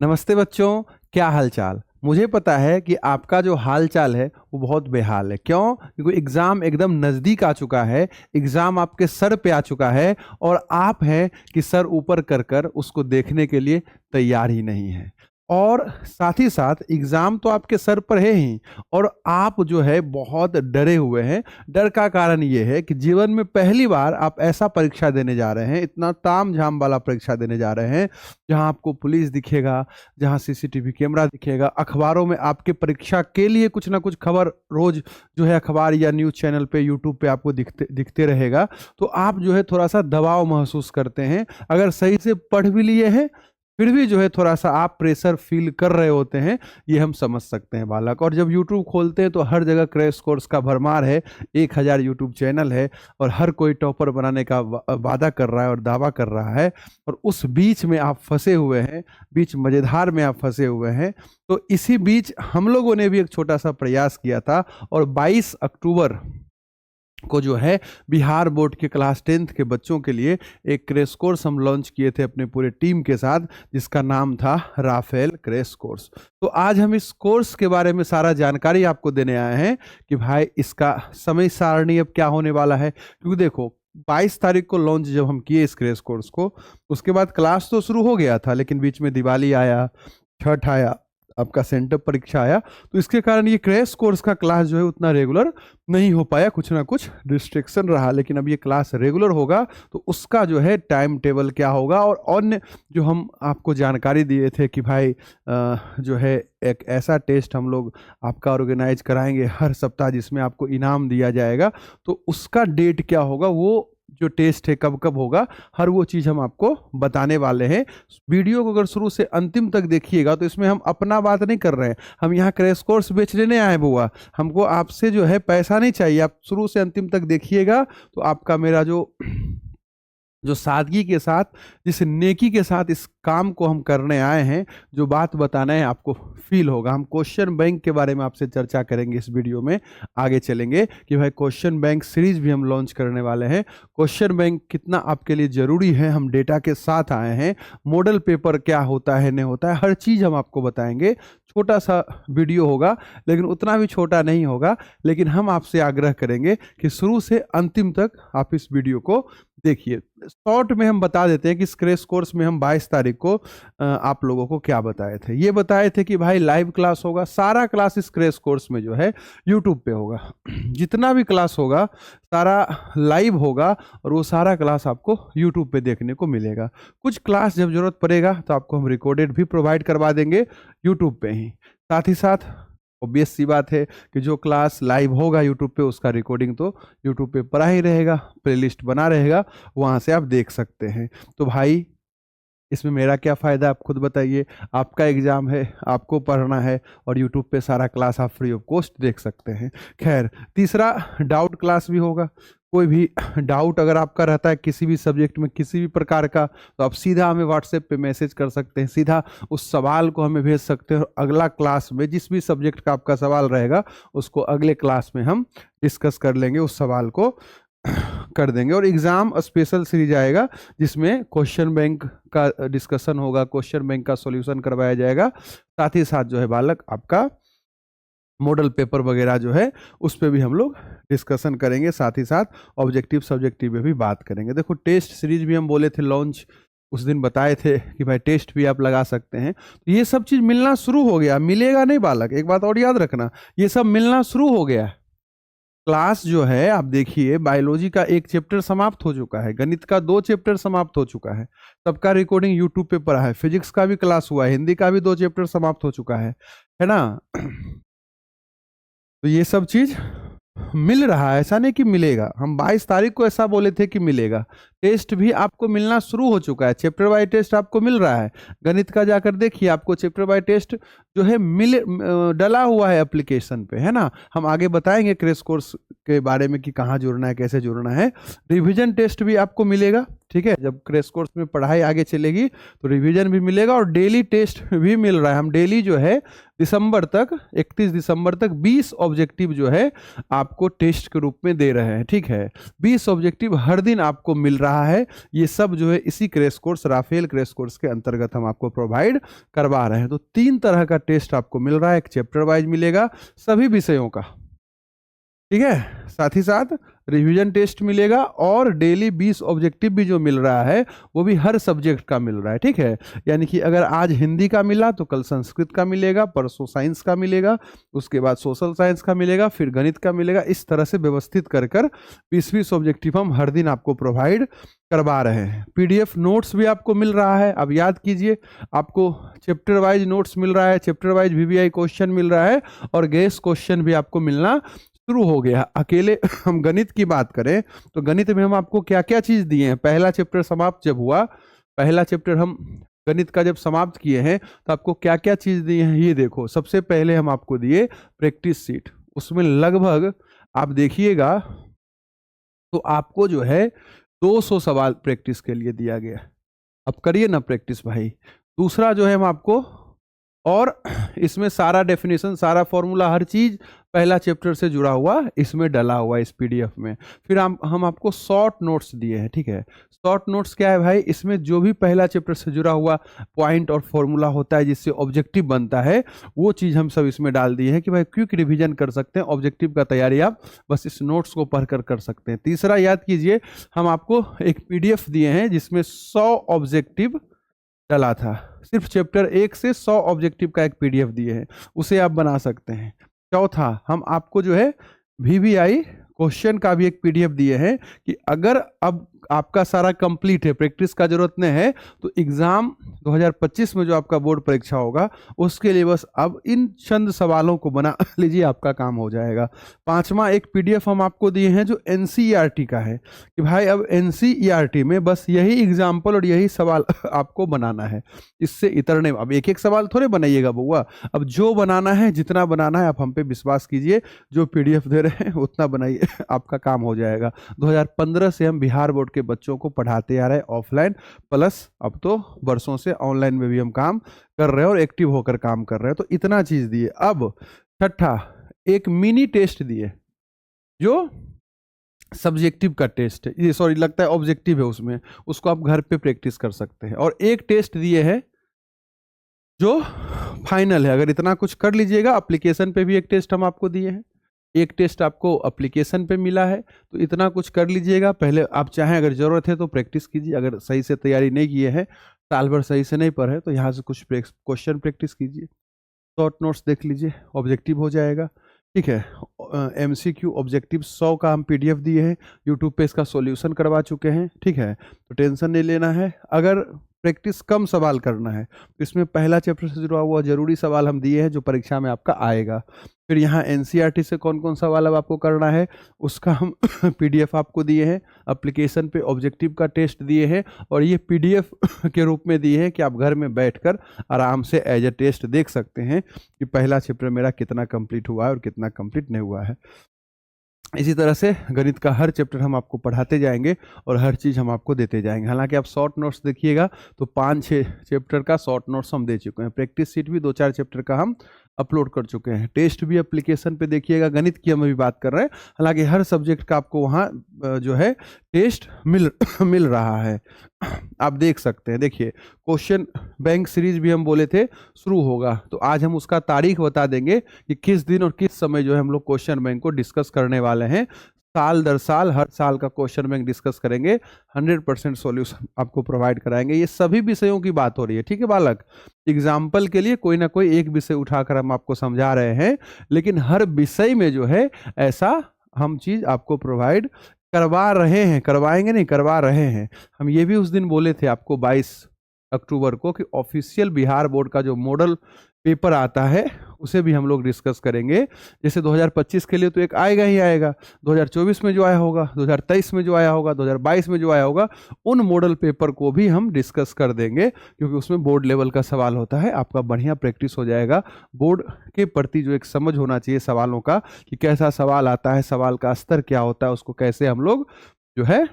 नमस्ते बच्चों, क्या हाल चाल। मुझे पता है कि आपका जो हाल चाल है वो बहुत बेहाल है। क्यों? क्योंकि एग्ज़ाम एकदम नज़दीक आ चुका है, एग्ज़ाम आपके सर पे आ चुका है और आप हैं कि सर ऊपर कर कर उसको देखने के लिए तैयार ही नहीं हैं। और साथ ही साथ एग्ज़ाम तो आपके सर पर है ही और आप जो है बहुत डरे हुए हैं। डर का कारण ये है कि जीवन में पहली बार आप ऐसा परीक्षा देने जा रहे हैं, इतना ताम-झाम वाला परीक्षा देने जा रहे हैं, जहाँ आपको पुलिस दिखेगा, जहाँ सीसीटीवी कैमरा दिखेगा, अखबारों में आपके परीक्षा के लिए कुछ ना कुछ खबर रोज जो है अखबार या न्यूज़ चैनल पे, यूट्यूब पे आपको दिखते दिखते रहेगा। तो आप जो है थोड़ा-सा दबाव महसूस करते हैं। अगर सही से पढ़ भी लिए हैं, फिर भी जो है थोड़ा-सा आप प्रेशर फ़ील कर रहे होते हैं, ये हम समझ सकते हैं बालक। और जब यूट्यूब खोलते हैं तो हर जगह क्रैश कोर्स का भरमार है, 1000 यूट्यूब चैनल है और हर कोई टॉपर बनाने का वादा कर रहा है और दावा कर रहा है। और उस बीच में आप फँसे हुए हैं, बीच मज़ेदार में आप फँसे हुए हैं। तो इसी बीच हम लोगों ने भी एक छोटा-सा प्रयास किया था और 22 अक्टूबर को जो है बिहार बोर्ड के क्लास 10th के बच्चों के लिए एक क्रैश कोर्स हम लॉन्च किए थे अपने पूरे टीम के साथ, जिसका नाम था राफेल क्रैश कोर्स। तो आज हम इस कोर्स के बारे में सारा जानकारी आपको देने आए हैं कि भाई इसका समय सारणी अब क्या होने वाला है। क्योंकि देखो 22 तारीख को लॉन्च जब हम किए इस क्रैश कोर्स को, उसके बाद क्लास तो शुरू हो गया था, लेकिन बीच में दिवाली आया, छठ आया, आपका सेंटर परीक्षा आया, तो इसके कारण ये क्रैश कोर्स का क्लास जो है उतना रेगुलर नहीं हो पाया, कुछ ना कुछ रिस्ट्रिक्शन रहा। लेकिन अब ये क्लास रेगुलर होगा तो उसका जो है टाइम टेबल क्या होगा और अन्य जो हम आपको जानकारी दिए थे कि भाई जो है एक ऐसा टेस्ट हम लोग आपका ऑर्गेनाइज कराएंगे हर सप्ताह जिसमें आपको इनाम दिया जाएगा, तो उसका डेट क्या होगा, वो जो टेस्ट है कब कब होगा, हर वो चीज़ हम आपको बताने वाले हैं। वीडियो को अगर शुरू से अंतिम तक देखिएगा तो इसमें हम अपना बात नहीं कर रहे हैं, हम यहाँ क्रैश कोर्स बेचने नहीं आए बुआ। हमको आपसे जो है पैसा नहीं चाहिए, आप शुरू से अंतिम तक देखिएगा तो आपका मेरा जो सादगी के साथ, जिस नेकी के साथ इस काम को हम करने आए हैं, जो बात बताना है आपको फील होगा। हम क्वेश्चन बैंक के बारे में आपसे चर्चा करेंगे इस वीडियो में, आगे चलेंगे कि भाई क्वेश्चन बैंक सीरीज भी हम लॉन्च करने वाले हैं। क्वेश्चन बैंक कितना आपके लिए ज़रूरी है, हम डेटा के साथ आए हैं। मॉडल पेपर क्या होता है नहीं होता है, हर चीज़ हम आपको बताएंगे। छोटा सा वीडियो होगा, लेकिन उतना भी छोटा नहीं होगा। लेकिन हम आपसे आग्रह करेंगे कि शुरू से अंतिम तक आप इस वीडियो को देखिए। शॉर्ट में हम बता देते हैं कि इस क्रैश कोर्स में हम 22 तारीख को आप लोगों को क्या बताए थे। ये बताए थे कि भाई लाइव क्लास होगा, सारा क्लास इस क्रैश कोर्स में जो है यूट्यूब पे होगा। जितना भी क्लास होगा सारा लाइव होगा और वो सारा क्लास आपको यूट्यूब पे देखने को मिलेगा। कुछ क्लास जब जरूरत पड़ेगा तो आपको हम रिकॉर्डेड भी प्रोवाइड करवा देंगे यूट्यूब पे ही। साथ ही साथ ऑब्वियस सी बात है कि जो क्लास लाइव होगा यूट्यूब पे, उसका रिकॉर्डिंग तो यूट्यूब पे पड़ा ही रहेगा, प्लेलिस्ट बना रहेगा, वहाँ से आप देख सकते हैं। तो भाई इसमें मेरा क्या फ़ायदा, आप खुद बताइए। आपका एग्ज़ाम है, आपको पढ़ना है और यूट्यूब पे सारा क्लास आप फ्री ऑफ कॉस्ट देख सकते हैं। खैर, तीसरा डाउट क्लास भी होगा। कोई भी डाउट अगर आपका रहता है किसी भी सब्जेक्ट में, किसी भी प्रकार का, तो आप सीधा हमें व्हाट्सएप पे मैसेज कर सकते हैं, सीधा उस सवाल को हमें भेज सकते हैं और अगला क्लास में जिस भी सब्जेक्ट का आपका सवाल रहेगा उसको अगले क्लास में हम डिस्कस कर लेंगे, उस सवाल को कर देंगे। और एग्ज़ाम स्पेशल सीरीज आएगा जिसमें क्वेश्चन बैंक का डिस्कशन होगा, क्वेश्चन बैंक का सॉल्यूशन करवाया जाएगा। साथ ही साथ जो है बालक आपका मॉडल पेपर वगैरह जो है उस पर भी हम लोग डिस्कशन करेंगे। साथ ही साथ ऑब्जेक्टिव सब्जेक्टिव में भी बात करेंगे। देखो टेस्ट सीरीज भी हम बोले थे लॉन्च, उस दिन बताए थे कि भाई टेस्ट भी आप लगा सकते हैं। तो ये सब चीज़ मिलना शुरू हो गया, मिलेगा नहीं बालक, एक बात और याद रखना, ये सब मिलना शुरू हो गया। क्लास जो है आप देखिए, बायोलॉजी का 1 चैप्टर समाप्त हो चुका है, गणित का 2 चैप्टर समाप्त हो चुका है, सबका रिकॉर्डिंग यूट्यूब पे पड़ा है। फिजिक्स का भी क्लास हुआ है, हिंदी का भी 2 चैप्टर समाप्त हो चुका है ना। तो ये सब चीज़ मिल रहा है, ऐसा नहीं कि मिलेगा। हम 22 तारीख को ऐसा बोले थे कि मिलेगा। टेस्ट भी आपको मिलना शुरू हो चुका है, चैप्टर वाई टेस्ट आपको मिल रहा है। गणित का जाकर देखिए, आपको चैप्टर वाई टेस्ट जो है डला हुआ है एप्लीकेशन पे, है ना। हम आगे बताएंगे क्रैश कोर्स के बारे में कि कहाँ जुड़ना है, कैसे जुड़ना है। रिवीजन टेस्ट भी आपको मिलेगा, ठीक है। जब क्रैश कोर्स में पढ़ाई आगे चलेगी तो रिवीजन भी मिलेगा और डेली टेस्ट भी मिल रहा है। हम डेली जो है दिसंबर तक, 31 दिसंबर तक 20 ऑब्जेक्टिव जो है आपको टेस्ट के रूप में दे रहे हैं, ठीक है। 20 ऑब्जेक्टिव हर दिन आपको मिल रहा रहा है, ये सब जो है इसी crash course, Rafale crash course के अंतर्गत हम आपको प्रोवाइड करवा रहे हैं। तो 3 तरह का टेस्ट आपको मिल रहा है, एक चैप्टर वाइज मिलेगा सभी विषयों का, ठीक है, साथ ही साथ रिवीजन टेस्ट मिलेगा और डेली 20 ऑब्जेक्टिव भी जो मिल रहा है वो भी हर सब्जेक्ट का मिल रहा है, ठीक है। यानी कि अगर आज हिंदी का मिला तो कल संस्कृत का मिलेगा, परसों साइंस का मिलेगा, उसके बाद सोशल साइंस का मिलेगा, फिर गणित का मिलेगा। इस तरह से व्यवस्थित कर 20-20 ऑब्जेक्टिव हम हर दिन आपको प्रोवाइड करवा रहे हैं। पीडीएफ नोट्स भी आपको मिल रहा है। अब याद कीजिए, आपको चैप्टर वाइज नोट्स मिल रहा है, चैप्टर वाइज वीवीआई क्वेश्चन मिल रहा है और गेस क्वेश्चन भी आपको मिलना शुरू हो गया। अकेले हम गणित की बात करें तो गणित में हम आपको क्या क्या चीज दिए हैं। पहला चैप्टर समाप्त जब हुआ, पहला चैप्टर हम गणित का जब समाप्त किए हैं तो आपको क्या क्या चीज दिए हैं ये देखो। सबसे पहले हम आपको दिए प्रैक्टिस सीट, उसमें लगभग आप देखिएगा तो आपको जो है 200 सवाल प्रैक्टिस के लिए दिया गया। अब करिए ना प्रैक्टिस भाई। दूसरा जो है हम आपको, और इसमें सारा डेफिनेशन, सारा फॉर्मूला, हर चीज पहला चैप्टर से जुड़ा हुआ इसमें डला हुआ इस पीडीएफ में। फिर हम आपको शॉर्ट नोट्स दिए हैं, ठीक है। शॉर्ट नोट्स क्या है भाई, इसमें जो भी पहला चैप्टर से जुड़ा हुआ पॉइंट और फॉर्मूला होता है जिससे ऑब्जेक्टिव बनता है, वो चीज़ हम सब इसमें डाल दिए हैं कि भाई क्विक रिवीजन कर सकते हैं। ऑब्जेक्टिव का तैयारी आप बस इस नोट्स को पढ़कर कर सकते हैं। तीसरा याद कीजिए, हम आपको एक पीडीएफ दिए हैं जिसमें 100 ऑब्जेक्टिव डला था। सिर्फ चैप्टर 1 से 100 ऑब्जेक्टिव का एक पीडीएफ दिए हैं, उसे आप बना सकते हैं। चौथा, हम आपको जो है वीवीआई क्वेश्चन का भी एक पीडीएफ दिए हैं कि अगर अब आपका सारा कंप्लीट है, प्रैक्टिस का जरूरत नहीं है, तो एग्जाम 2025 में जो आपका बोर्ड परीक्षा होगा उसके लिए बस अब इन चंद सवालों को बना लीजिए, आपका काम हो जाएगा। पांचवा, एक पीडीएफ हम आपको दिए हैं जो एनसीईआरटी का है कि भाई अब एनसीईआरटी में बस यही एग्जाम्पल और यही सवाल आपको बनाना है, इससे इतरने। अब एक एक सवाल थोड़े बनाइएगा बउआ, अब जो बनाना है, जितना बनाना है, आप हम पे विश्वास कीजिए, जो पीडीएफ दे रहे हैं उतना बनाइए, आपका काम हो जाएगा। 2015 से हम बिहार बोर्ड के बच्चों को पढ़ाते आ रहे हैं ऑफलाइन, प्लस अब तो वर्षों से ऑनलाइन में भी हम काम कर रहे हैं और एक्टिव होकर काम कर रहे हैं। तो इतना चीज दिए। अब छठा, एक मिनी टेस्ट दिए जो सब्जेक्टिव का टेस्ट है, ये सॉरी लगता है ऑब्जेक्टिव है उसमें, उसको आप घर पे प्रैक्टिस कर सकते हैं। और एक टेस्ट दिए है जो फाइनल है। अगर इतना कुछ कर लीजिएगा, एप्लीकेशन पे भी एक टेस्ट हम आपको दिए हैं, एक टेस्ट आपको एप्लीकेशन पे मिला है, तो इतना कुछ कर लीजिएगा। पहले आप चाहें अगर ज़रूरत है तो प्रैक्टिस कीजिए, अगर सही से तैयारी नहीं किए हैं, साल भर सही से नहीं पढ़े, तो यहाँ से कुछ क्वेश्चन प्रैक्टिस कीजिए, शॉर्ट नोट्स देख लीजिए, ऑब्जेक्टिव हो जाएगा, ठीक है। एमसीक्यू ऑब्जेक्टिव 100 का हम पीडीएफ दिए हैं, यूट्यूब पे इसका सॉल्यूशन करवा चुके हैं, ठीक है। तो टेंशन नहीं लेना है। अगर प्रैक्टिस कम सवाल करना है तो इसमें पहला चैप्टर से जुड़ा हुआ जरूरी सवाल हम दिए हैं जो परीक्षा में आपका आएगा। फिर यहाँ एनसीईआरटी से कौन कौन सवाल अब आपको करना है उसका हम पीडीएफ आपको दिए हैं, एप्लीकेशन पे ऑब्जेक्टिव का टेस्ट दिए हैं, और ये पीडीएफ के रूप में दिए हैं कि आप घर में बैठकर आराम से एज ए टेस्ट देख सकते हैं कि पहला चैप्टर मेरा कितना कंप्लीट हुआ है और कितना कंप्लीट नहीं हुआ है। इसी तरह से गणित का हर चैप्टर हम आपको पढ़ाते जाएंगे और हर चीज़ हम आपको देते जाएंगे। हालांकि आप शॉर्ट नोट्स देखिएगा तो 5-6 चैप्टर का शॉर्ट नोट्स हम दे चुके हैं, प्रैक्टिस सीट भी 2-4 चैप्टर का हम अपलोड कर चुके हैं, टेस्ट भी एप्लीकेशन पे देखिएगा। गणित की हम अभी बात कर रहे हैं, हालांकि हर सब्जेक्ट का आपको वहाँ जो है टेस्ट मिल रहा है, आप देख सकते हैं। देखिए, क्वेश्चन बैंक सीरीज भी हम बोले थे शुरू होगा, तो आज हम उसका तारीख बता देंगे कि किस दिन और किस समय जो है हम लोग क्वेश्चन बैंक को डिस्कस करने वाले हैं। साल दर साल हर साल का क्वेश्चन बैंक डिस्कस करेंगे, 100% सॉल्यूशन आपको प्रोवाइड कराएंगे। ये सभी विषयों की बात हो रही है, ठीक है बालक। एग्जाम्पल के लिए कोई ना कोई एक विषय उठाकर हम आपको समझा रहे हैं, लेकिन हर विषय में जो है ऐसा हम चीज आपको प्रोवाइड करवा रहे हैं, करवाएंगे नहीं, करवा रहे हैं हम। ये भी उस दिन बोले थे आपको 22 अक्टूबर को कि ऑफिशियल बिहार बोर्ड का जो मॉडल पेपर आता है उसे भी हम लोग डिस्कस करेंगे। जैसे 2025 के लिए तो एक आएगा ही आएगा, 2024 में जो आया होगा, 2023 में जो आया होगा, 2022 में जो आया होगा, उन मॉडल पेपर को भी हम डिस्कस कर देंगे, क्योंकि उसमें बोर्ड लेवल का सवाल होता है। आपका बढ़िया प्रैक्टिस हो जाएगा, बोर्ड के प्रति जो एक समझ होना चाहिए सवालों का कि कैसा सवाल आता है, सवाल का स्तर क्या होता है, उसको कैसे हम लोग जो है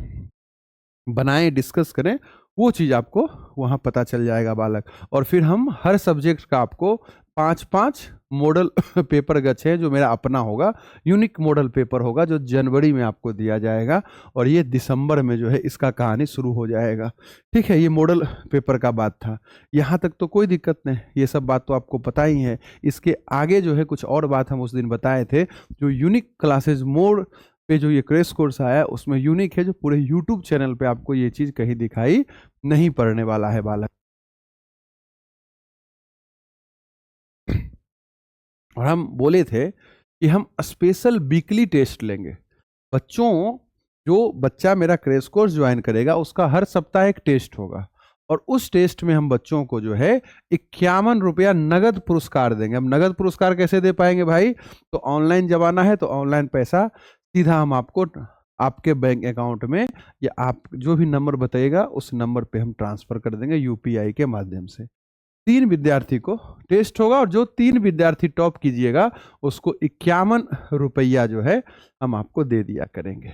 बनाएं, डिस्कस करें, वो चीज़ आपको वहाँ पता चल जाएगा बालक। और फिर हम हर सब्जेक्ट का आपको 5-5 मॉडल पेपर गच है जो मेरा अपना होगा, यूनिक मॉडल पेपर होगा जो जनवरी में आपको दिया जाएगा और ये दिसंबर में जो है इसका कहानी शुरू हो जाएगा। ठीक है, ये मॉडल पेपर का बात था। यहाँ तक तो कोई दिक्कत नहीं, ये सब बात तो आपको पता ही है। इसके आगे जो है कुछ और बात हम उस दिन बताए थे, जो यूनिक क्लासेज मोड पे जो ये क्रैश कोर्स आया उसमें यूनिक है, जो पूरे यूट्यूब चैनल पे आपको ये चीज़ कहीं दिखाई नहीं पड़ने वाला है बालक। और हम बोले थे कि हम स्पेशल वीकली टेस्ट लेंगे बच्चों। जो बच्चा मेरा क्रैश कोर्स ज्वाइन करेगा उसका हर सप्ताह एक टेस्ट होगा और उस टेस्ट में हम बच्चों को जो है 51 रुपया नगद पुरस्कार देंगे। हम नगद पुरस्कार कैसे दे पाएंगे भाई? तो ऑनलाइन जमाना है तो ऑनलाइन पैसा सीधा हम आपको आपके बैंक अकाउंट में या आप जो भी नंबर बताइएगा उस नंबर पे हम ट्रांसफर कर देंगे यूपीआई के माध्यम से। 3 विद्यार्थी को टेस्ट होगा और जो 3 विद्यार्थी टॉप कीजिएगा उसको 51 रुपया जो है हम आपको दे दिया करेंगे।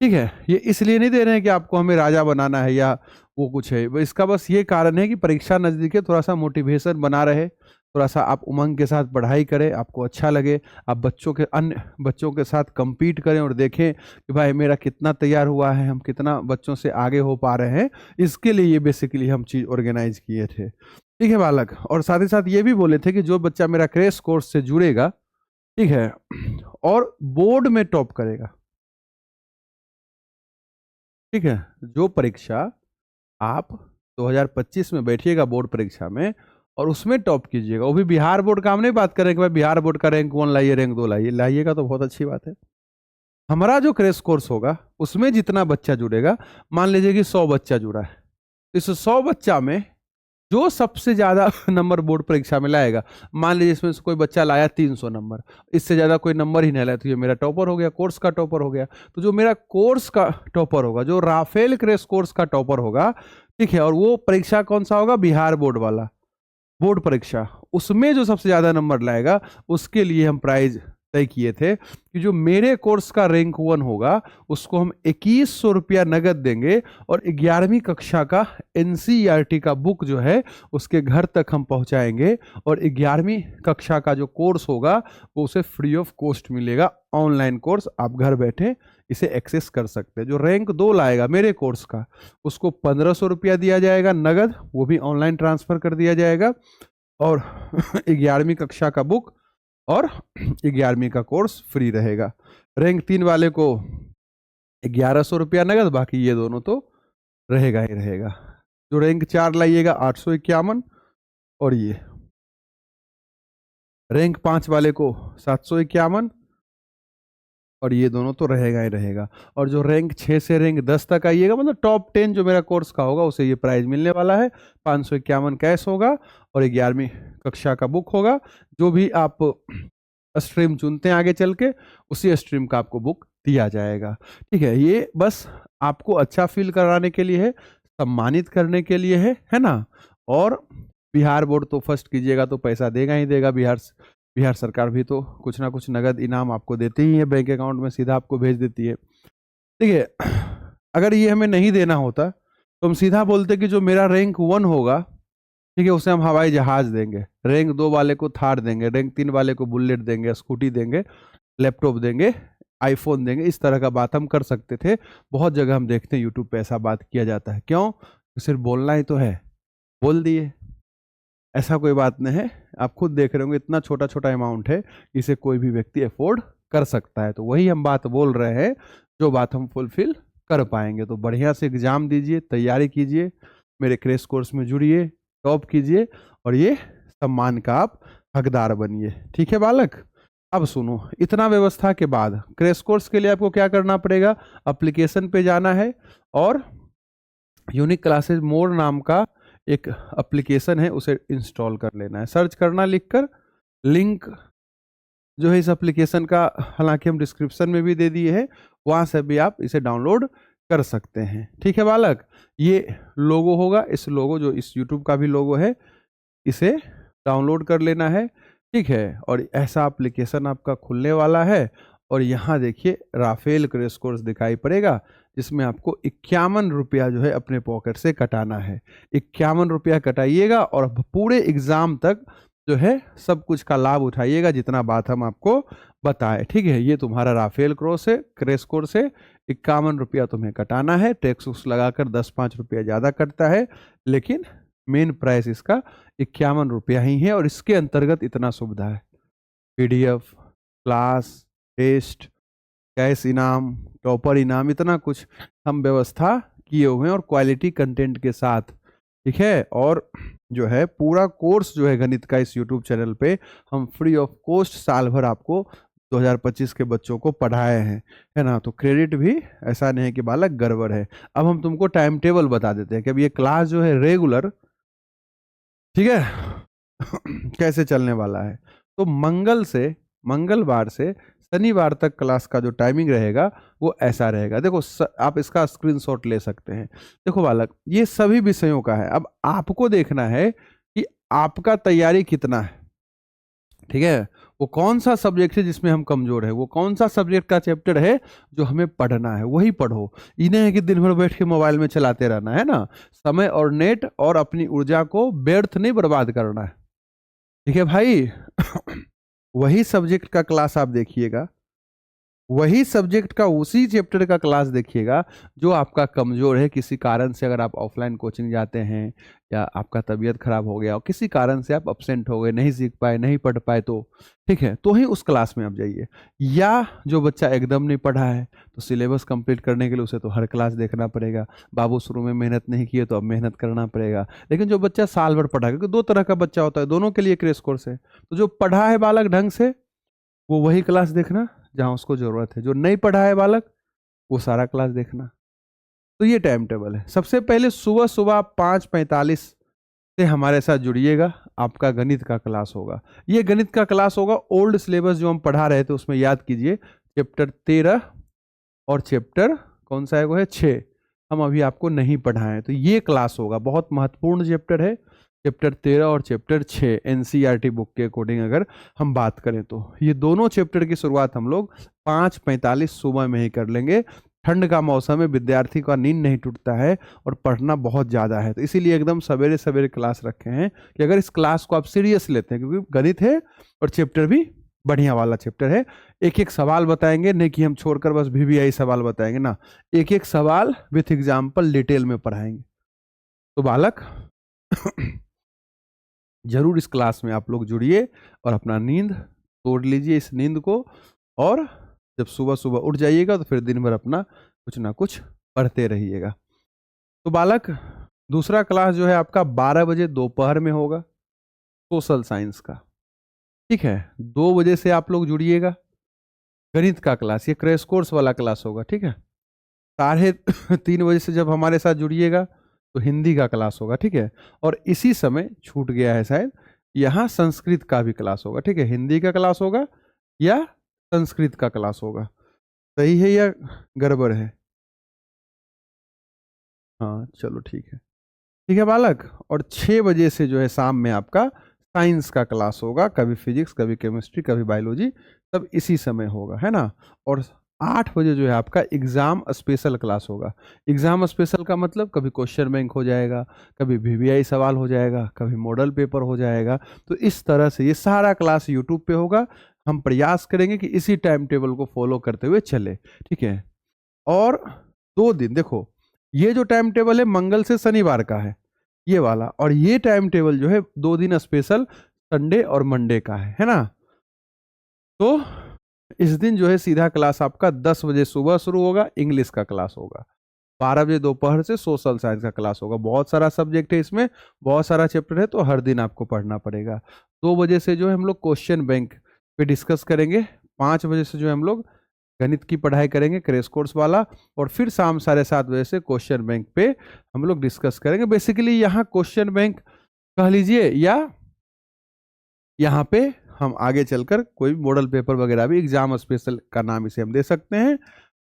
ठीक है, ये इसलिए नहीं दे रहे हैं कि आपको हमें राजा बनाना है या वो कुछ है, इसका बस ये कारण है कि परीक्षा नज़दीक है, थोड़ा सा मोटिवेशन बना रहे, थोड़ा सा आप उमंग के साथ पढ़ाई करें, आपको अच्छा लगे, आप बच्चों के अन्य बच्चों के साथ compete करें और देखें कि भाई मेरा कितना तैयार हुआ है, हम कितना बच्चों से आगे हो पा रहे हैं। इसके लिए ये बेसिकली हम चीज़ ऑर्गेनाइज किए थे। ठीक है बालक, और साथ ही साथ ये भी बोले थे कि जो बच्चा मेरा क्रैश कोर्स से जुड़ेगा, ठीक है, और बोर्ड में टॉप करेगा, ठीक है, जो परीक्षा आप 2025 में बैठिएगा बोर्ड परीक्षा में और उसमें टॉप कीजिएगा, वो भी बिहार बोर्ड का, हम नहीं बात करें कि भाई बिहार बोर्ड का रैंक 1 लाइए, रैंक 2 लाइए, लाइएगा तो बहुत अच्छी बात है। हमारा जो क्रैश कोर्स होगा उसमें जितना बच्चा जुड़ेगा, मान लीजिए कि 100 बच्चा जुड़ा है, इस 100 बच्चा में जो सबसे ज़्यादा नंबर बोर्ड परीक्षा में लाएगा, मान लीजिए इसमें से कोई बच्चा लाया 300 नंबर, इससे ज़्यादा कोई नंबर ही नहीं लाया तो ये मेरा टॉपर हो गया, कोर्स का टॉपर हो गया। तो जो मेरा कोर्स का टॉपर होगा, जो राफेल क्रैश कोर्स का टॉपर होगा, ठीक है, और वो परीक्षा कौन सा होगा? बिहार बोर्ड वाला बोर्ड परीक्षा, उसमें जो सबसे ज़्यादा नंबर लाएगा उसके लिए हम प्राइज तय किए थे कि जो मेरे कोर्स का रैंक 1 होगा उसको हम 2100 रुपया नगद देंगे और 11वीं कक्षा का एनसीईआरटी का बुक जो है उसके घर तक हम पहुंचाएंगे और 11वीं कक्षा का जो कोर्स होगा वो उसे फ्री ऑफ कॉस्ट मिलेगा। ऑनलाइन कोर्स आप घर बैठे इसे एक्सेस कर सकते हैं। जो रैंक 2 लाएगा मेरे कोर्स का उसको 1500 रुपया दिया जाएगा नगद, वो भी ऑनलाइन ट्रांसफर कर दिया जाएगा, और 11वीं कक्षा का बुक और 11वीं का कोर्स फ्री रहेगा। रैंक 3 वाले को 1100 रुपया नगद, बाकी ये दोनों तो रहेगा ही रहेगा। जो रैंक 4 लाइएगा 851 और ये रैंक 5 वाले को 751 और ये दोनों तो रहेगा ही रहेगा। और जो रैंक 6 से रैंक 10 तक आइएगा, मतलब टॉप 10 जो मेरा कोर्स का होगा उसे ये प्राइज मिलने वाला है। 551 कैश होगा और 11वीं कक्षा का बुक होगा। जो भी आप स्ट्रीम चुनते हैं आगे चल के उसी स्ट्रीम का आपको बुक दिया जाएगा। ठीक है, ये बस आपको अच्छा फील कराने के लिए है, सम्मानित करने के लिए है ना। और बिहार बोर्ड तो फर्स्ट कीजिएगा तो पैसा देगा ही देगा, बिहार सरकार भी तो कुछ ना कुछ नगद इनाम आपको देती ही है, बैंक अकाउंट में सीधा आपको भेज देती है। ठीक है, अगर ये हमें नहीं देना होता तो हम सीधा बोलते कि जो मेरा रैंक 1 होगा, ठीक है, उसे हम हवाई जहाज देंगे, रैंक 2 वाले को थार देंगे, रैंक 3 वाले को बुलेट देंगे, स्कूटी देंगे, लैपटॉप देंगे, आईफोन देंगे। इस तरह का बात हम कर सकते थे। बहुत जगह हम देखते हैं यूट्यूब पे ऐसा बात किया जाता है। क्यों? सिर्फ बोलना ही तो है, बोल दिए, ऐसा कोई बात नहीं है। आप खुद देख रहे होंगे इतना छोटा छोटा अमाउंट है, इसे कोई भी व्यक्ति अफोर्ड कर सकता है। तो वही हम बात बोल रहे हैं, जो बात हम फुलफिल कर पाएंगे। तो बढ़िया से एग्जाम दीजिए, तैयारी कीजिए, मेरे क्रैश कोर्स में जुड़िए, टॉप कीजिए और ये सम्मान का आप हकदार बनिए। ठीक है बालक, अब सुनो, इतना व्यवस्था के बाद क्रैश कोर्स के लिए आपको क्या करना पड़ेगा? एप्लीकेशन पे जाना है और यूनिक क्लासेज मोर नाम का एक एप्लीकेशन है, उसे इंस्टॉल कर लेना है। सर्च करना लिखकर, लिंक जो है इस एप्लीकेशन का हालांकि हम डिस्क्रिप्शन में भी दे दिए हैं, वहाँ से भी आप इसे डाउनलोड कर सकते हैं। ठीक है बालक, ये लोगो होगा, इस लोगो जो इस यूट्यूब का भी लोगो है, इसे डाउनलोड कर लेना है। ठीक है, और ऐसा एप्लीकेशन आपका खुलने वाला है और यहाँ देखिए राफेल क्रैश कोर्स दिखाई पड़ेगा, जिसमें आपको 51 रुपया जो है अपने पॉकेट से कटाना है। 51 रुपया कटाइएगा और पूरे एग्जाम तक जो है सब कुछ का लाभ उठाइएगा जितना बात हम आपको बताए, ठीक है। ये तुम्हारा राफेल क्रॉस है, क्रेश कोर्स है। 51 रुपया तुम्हें कटाना है, टैक्स उस लगाकर 10-5 रुपया ज़्यादा कटता है, लेकिन मेन प्राइस इसका 51 रुपया ही है। और इसके अंतर्गत इतना सुविधा है, PDF, क्लास, टेस्ट, कैश इनाम, टॉपर इनाम, इतना कुछ हम व्यवस्था किए हुए हैं और क्वालिटी कंटेंट के साथ, ठीक है। और जो है पूरा कोर्स जो है गणित का इस YouTube चैनल पे हम फ्री ऑफ कॉस्ट साल भर आपको 2025 के बच्चों को पढ़ाए हैं, है ना। तो क्रेडिट भी ऐसा नहीं है कि बालक गड़बड़ है। अब हम तुमको टाइम टेबल बता देते हैं कि अब ये क्लास जो है रेगुलर, ठीक है कैसे चलने वाला है। तो मंगलवार से शनिवार तक क्लास का जो टाइमिंग रहेगा वो ऐसा रहेगा। देखो आप इसका स्क्रीनशॉट ले सकते हैं। देखो बालक, ये सभी विषयों का है। अब आपको देखना है कि आपका तैयारी कितना है, ठीक है। वो कौन सा सब्जेक्ट है जिसमें हम कमजोर है, वो कौन सा सब्जेक्ट का चैप्टर है जो हमें पढ़ना है, वही पढ़ो। इन्हें है कि दिन भर बैठ के मोबाइल में चलाते रहना है ना। समय और नेट और अपनी ऊर्जा को व्यर्थ नहीं बर्बाद करना है, ठीक है भाई वही सब्जेक्ट का क्लास आप देखिएगा, वही सब्जेक्ट का उसी चैप्टर का क्लास देखिएगा जो आपका कमजोर है। किसी कारण से अगर आप ऑफलाइन कोचिंग जाते हैं या आपका तबीयत खराब हो गया और किसी कारण से आप अपसेंट हो गए, नहीं सीख पाए, नहीं पढ़ पाए, तो ठीक है, तो ही उस क्लास में आप जाइए। या जो बच्चा एकदम नहीं पढ़ा है तो सिलेबस कंप्लीट करने के लिए उसे तो हर क्लास देखना पड़ेगा। बाबू शुरू में मेहनत नहीं किए तो अब मेहनत करना पड़ेगा। लेकिन जो बच्चा साल भर पढ़ा, क्योंकि 2 तरह का बच्चा होता है, दोनों के लिए क्रैश कोर्स है। तो जो पढ़ा है बालक ढंग से वो वही क्लास देखना जहाँ उसको ज़रूरत है, जो नहीं पढ़ा है बालक वो सारा क्लास देखना। तो ये टाइम टेबल है। सबसे पहले सुबह सुबह 5:45 से हमारे साथ जुड़िएगा, आपका गणित का क्लास होगा। ये गणित का क्लास होगा ओल्ड सिलेबस जो हम पढ़ा रहे थे उसमें याद कीजिए, चैप्टर 13 और चैप्टर कौन सा है वो है 6 हम अभी आपको नहीं पढ़ाएं। तो ये क्लास होगा, बहुत महत्वपूर्ण चैप्टर है, चैप्टर 13 और चैप्टर 6 NCERT बुक के अकॉर्डिंग अगर हम बात करें तो ये दोनों चैप्टर की शुरुआत हम लोग 5:45 सुबह में ही कर लेंगे। ठंड का मौसम है, विद्यार्थी का नींद नहीं टूटता है और पढ़ना बहुत ज़्यादा है, तो इसीलिए एकदम सवेरे सवेरे क्लास रखे हैं कि अगर इस क्लास को आप सीरियस लेते हैं, क्योंकि गणित है और चैप्टर भी बढ़िया वाला चैप्टर है। एक एक सवाल बताएंगे, नहीं कि हम छोड़कर बस VVI सवाल बताएंगे ना, एक एक सवाल विथ एग्जाम्पल डिटेल में पढ़ाएंगे। तो बालक जरूर इस क्लास में आप लोग जुड़िए और अपना नींद तोड़ लीजिए इस नींद को, और जब सुबह सुबह उठ जाइएगा तो फिर दिन भर अपना कुछ ना कुछ पढ़ते रहिएगा। तो बालक दूसरा क्लास जो है आपका 12 बजे दोपहर में होगा, सोशल साइंस का, ठीक है। 2 बजे से आप लोग जुड़िएगा, गणित का क्लास, ये क्रैश कोर्स वाला क्लास होगा, ठीक है। 3:30 बजे से जब हमारे साथ जुड़िएगा तो हिंदी का क्लास होगा, ठीक है। और इसी समय छूट गया है शायद, यहाँ संस्कृत का भी क्लास होगा, ठीक है। हिंदी का क्लास होगा या संस्कृत का क्लास होगा, सही है या गड़बड़ है? हाँ चलो ठीक है बालक। और 6 बजे से जो है शाम में आपका साइंस का क्लास होगा, कभी फिजिक्स, कभी केमिस्ट्री, कभी बायोलॉजी, सब इसी समय होगा, है ना। और 8 बजे जो है आपका एग्जाम स्पेशल क्लास होगा। एग्जाम स्पेशल का मतलब कभी क्वेश्चन बैंक हो जाएगा, कभी VVI सवाल हो जाएगा, कभी मॉडल पेपर हो जाएगा। तो इस तरह से ये सारा क्लास यूट्यूब पे होगा। हम प्रयास करेंगे कि इसी टाइम टेबल को फॉलो करते हुए चले, ठीक है। और 2 दिन देखो, ये जो टाइम टेबल है मंगल से शनिवार का है ये वाला, और ये टाइम टेबल जो है 2 दिन स्पेशल संडे और मंडे का है ना। तो इस दिन जो है सीधा क्लास आपका 10 बजे सुबह शुरू होगा, इंग्लिश का क्लास होगा। 12 बजे दोपहर से सोशल साइंस का क्लास होगा। बहुत सारा सब्जेक्ट है इसमें, बहुत सारा चैप्टर है, तो हर दिन आपको पढ़ना पड़ेगा। 2 बजे से जो है हम लोग क्वेश्चन बैंक पे डिस्कस करेंगे। 5 बजे से जो है हम लोग गणित की पढ़ाई करेंगे क्रैश कोर्स वाला, और फिर शाम 7:30 बजे से क्वेश्चन बैंक पे हम लोग डिस्कस करेंगे। बेसिकली यहाँ क्वेश्चन बैंक कह लीजिए, या यहाँ पे हम आगे चलकर कोई मॉडल पेपर वगैरह भी, एग्जाम स्पेशल का नाम इसे हम दे सकते हैं।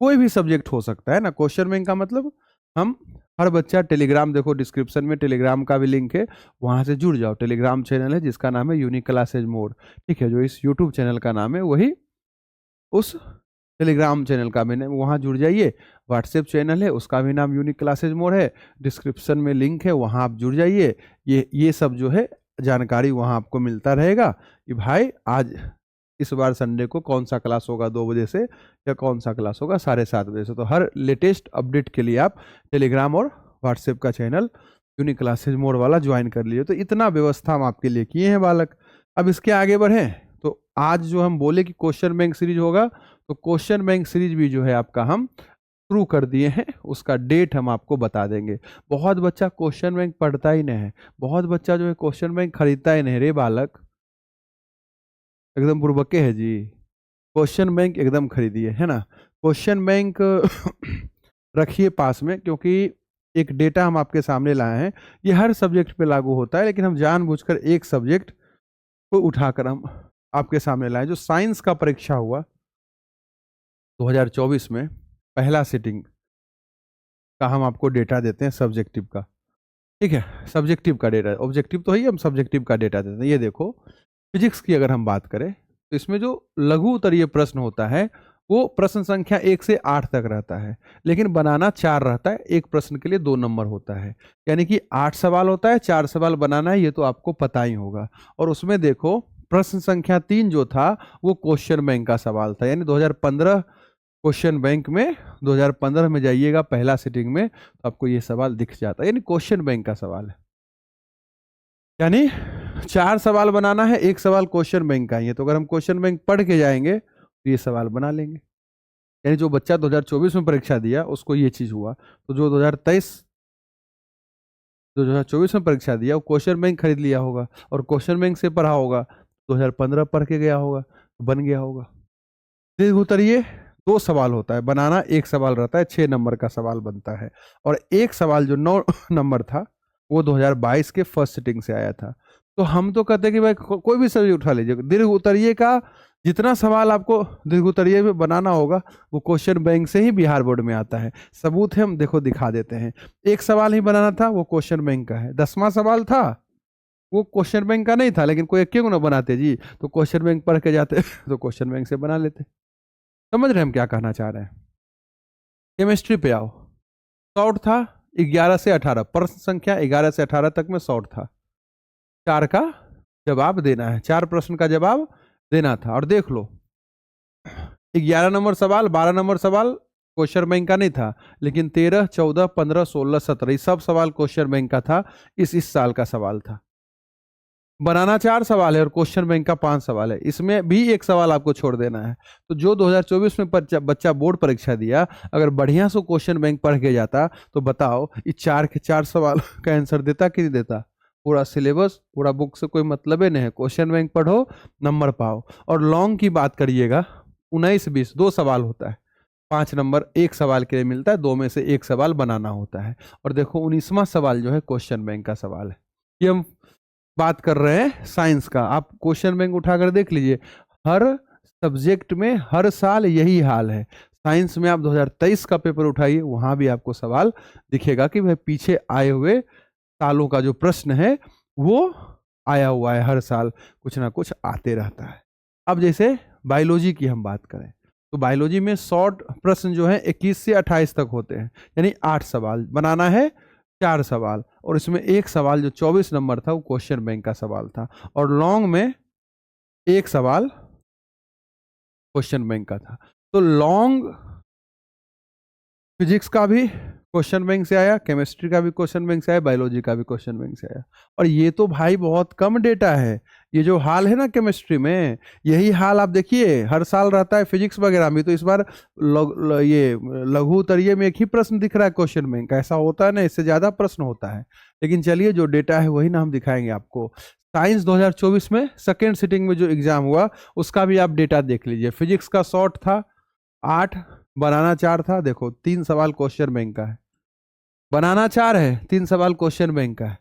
कोई भी सब्जेक्ट हो सकता है ना। क्वेश्चन बैंक का मतलब हम हर बच्चा टेलीग्राम, देखो डिस्क्रिप्शन में टेलीग्राम का भी लिंक है, वहाँ से जुड़ जाओ। टेलीग्राम चैनल है जिसका नाम है यूनिक क्लासेज मोड, ठीक है। जो इस यूट्यूब चैनल का नाम है वही उस टेलीग्राम चैनल का मैंने, वहाँ जुड़ जाइए। व्हाट्सएप चैनल है उसका भी नाम यूनिक क्लासेज मोड है, डिस्क्रिप्शन में लिंक है, वहाँ आप जुड़ जाइए। ये सब जो है जानकारी वहाँ आपको मिलता रहेगा कि भाई आज इस बार संडे को कौन सा क्लास होगा 2 बजे से या कौन सा क्लास होगा 7:30 बजे से। तो हर लेटेस्ट अपडेट के लिए आप टेलीग्राम और व्हाट्सएप का चैनल यूनिक क्लासेज मोड वाला ज्वाइन कर लीजिए। तो इतना व्यवस्था हम आपके लिए किए हैं बालक। अब इसके आगे बढ़ें तो आज जो हम बोले कि क्वेश्चन बैंक सीरीज होगा, तो क्वेश्चन बैंक सीरीज भी जो है आपका हम शुरू कर दिए हैं, उसका डेट हम आपको बता देंगे। बहुत बच्चा क्वेश्चन बैंक पढ़ता ही नहीं है, बहुत बच्चा जो है क्वेश्चन बैंक खरीदता ही नहीं। रे बालक, एकदम बुर्बके है जी। क्वेश्चन बैंक एकदम खरीदिए, है ना। क्वेश्चन बैंक रखिए पास में, क्योंकि एक डेटा हम आपके सामने लाए हैं। ये हर सब्जेक्ट पे लागू होता है, लेकिन हम जानबूझकर एक सब्जेक्ट को उठाकर हम आपके सामने लाए। जो साइंस का परीक्षा हुआ 2024 में, पहला सिटिंग का हम आपको डेटा देते हैं सब्जेक्टिव का। ठीक है, सब्जेक्टिव का डेटा, ऑब्जेक्टिव तो है ही, हम सब्जेक्टिव का डेटा देते हैं। ये देखो, फिजिक्स की अगर हम बात करें तो इसमें जो लघु उत्तरीय प्रश्न होता है वो प्रश्न संख्या 1 से 8 तक रहता है, लेकिन बनाना 4 रहता है। एक प्रश्न के लिए 2 नंबर होता है, यानी कि 8 सवाल होता है, 4 सवाल बनाना है, ये तो आपको पता ही होगा। और उसमें देखो, प्रश्न संख्या 3 जो था वो क्वेश्चन बैंक का सवाल था, यानी 2015 क्वेश्चन बैंक में 2015 में जाइएगा पहला सिटिंग में तो आपको ये सवाल दिख जाता है, यानी क्वेश्चन बैंक का सवाल है। यानी 4 सवाल बनाना है, 1 सवाल क्वेश्चन बैंक का ही है। तो अगर हम क्वेश्चन बैंक पढ़ के जाएंगे तो ये सवाल बना लेंगे। यानी जो बच्चा 2024 में परीक्षा दिया उसको ये चीज हुआ, तो जो 2024 में परीक्षा दिया वो क्वेश्चन बैंक खरीद लिया होगा और क्वेश्चन बैंक से पढ़ा होगा, 2015 पढ़ के गया होगा, बन गया होगा। दीर्घ उत्तरीय 2 सवाल होता है, बनाना 1 सवाल रहता है, 6 नंबर का सवाल बनता है। और एक सवाल जो 9 नंबर था वो 2022 के फर्स्ट सिटिंग से आया था। तो हम तो कहते हैं कि भाई कोई भी सब्जेक्ट उठा लीजिए, दीर्घ उत्तरीय का जितना सवाल आपको दीर्घ उत्तरीय में बनाना होगा वो क्वेश्चन बैंक से ही बिहार बोर्ड में आता है। सबूत है, हम देखो दिखा देते हैं। 1 सवाल ही बनाना था, वो क्वेश्चन बैंक का है। 10वां सवाल था, वो क्वेश्चन बैंक का नहीं था, लेकिन कोई क्यों ना बनाते जी, तो क्वेश्चन बैंक पढ़ के जाते तो क्वेश्चन बैंक से बना लेते। समझ रहे हम क्या कहना चाह रहे हैं। केमिस्ट्री पे आओ, शॉर्ट था 11 से 18, प्रश्न संख्या 11 से 18 तक में शॉर्ट था। 4 का जवाब देना है, 4 प्रश्न का जवाब देना था। और देख लो, 11 नंबर सवाल, 12 नंबर सवाल क्वेश्चन बैंक का नहीं था, लेकिन 13, 14, 15, 16, 17 सब सवाल क्वेश्चन बैंक का था। इस साल का सवाल था। बनाना 4 सवाल है और क्वेश्चन बैंक का 5 सवाल है, इसमें भी 1 सवाल आपको छोड़ देना है। तो जो 2024 में बच्चा बोर्ड परीक्षा दिया, अगर बढ़िया से क्वेश्चन बैंक पढ़ के जाता तो बताओ ये 4 के 4 सवाल का आंसर देता कि नहीं देता। पूरा सिलेबस, पूरा बुक से कोई मतलब ही नहीं है, क्वेश्चन बैंक पढ़ो, नंबर पाओ। और लॉन्ग की बात करिएगा, 19, 20 2 सवाल होता है, 5 नंबर 1 सवाल के लिए मिलता है, 2 में से 1 सवाल बनाना होता है। और देखो 19वां सवाल जो है क्वेश्चन बैंक का सवाल है। ये हम बात कर रहे हैं साइंस का। आप क्वेश्चन बैंक उठाकर देख लीजिए, हर सब्जेक्ट में हर साल यही हाल है। साइंस में आप 2023 का पेपर उठाइए, वहां भी आपको सवाल दिखेगा कि भाई पीछे आए हुए सालों का जो प्रश्न है वो आया हुआ है, हर साल कुछ ना कुछ आते रहता है। अब जैसे बायोलॉजी की हम बात करें तो बायोलॉजी में शॉर्ट प्रश्न जो है 21 से 28 तक होते हैं, यानी 8 सवाल बनाना है, 4 सवाल। और इसमें 1 सवाल जो 24 नंबर था वो क्वेश्चन बैंक का सवाल था। और लॉन्ग में 1 सवाल क्वेश्चन बैंक का था। तो लॉन्ग फिजिक्स का भी क्वेश्चन बैंक से आया, केमिस्ट्री का भी क्वेश्चन बैंक से आया, बायोलॉजी का भी क्वेश्चन बैंक से आया। और ये तो भाई बहुत कम डेटा है। ये जो हाल है ना केमिस्ट्री में, यही हाल आप देखिए हर साल रहता है फिजिक्स वगैरह में। तो इस बार ये लघु उत्तरीय में 1 ही प्रश्न दिख रहा है क्वेश्चन बैंक का, ऐसा होता है ना, इससे ज्यादा प्रश्न होता है। लेकिन चलिए जो डेटा है वही ना हम दिखाएंगे आपको। साइंस 2024 में सेकेंड सिटिंग में जो एग्जाम हुआ उसका भी आप डेटा देख लीजिए। फिजिक्स का शॉर्ट था 8, बनाना 4 था। देखो 3 सवाल क्वेश्चन बैंक का है, बनाना 4 है, 3 सवाल क्वेश्चन बैंक का है।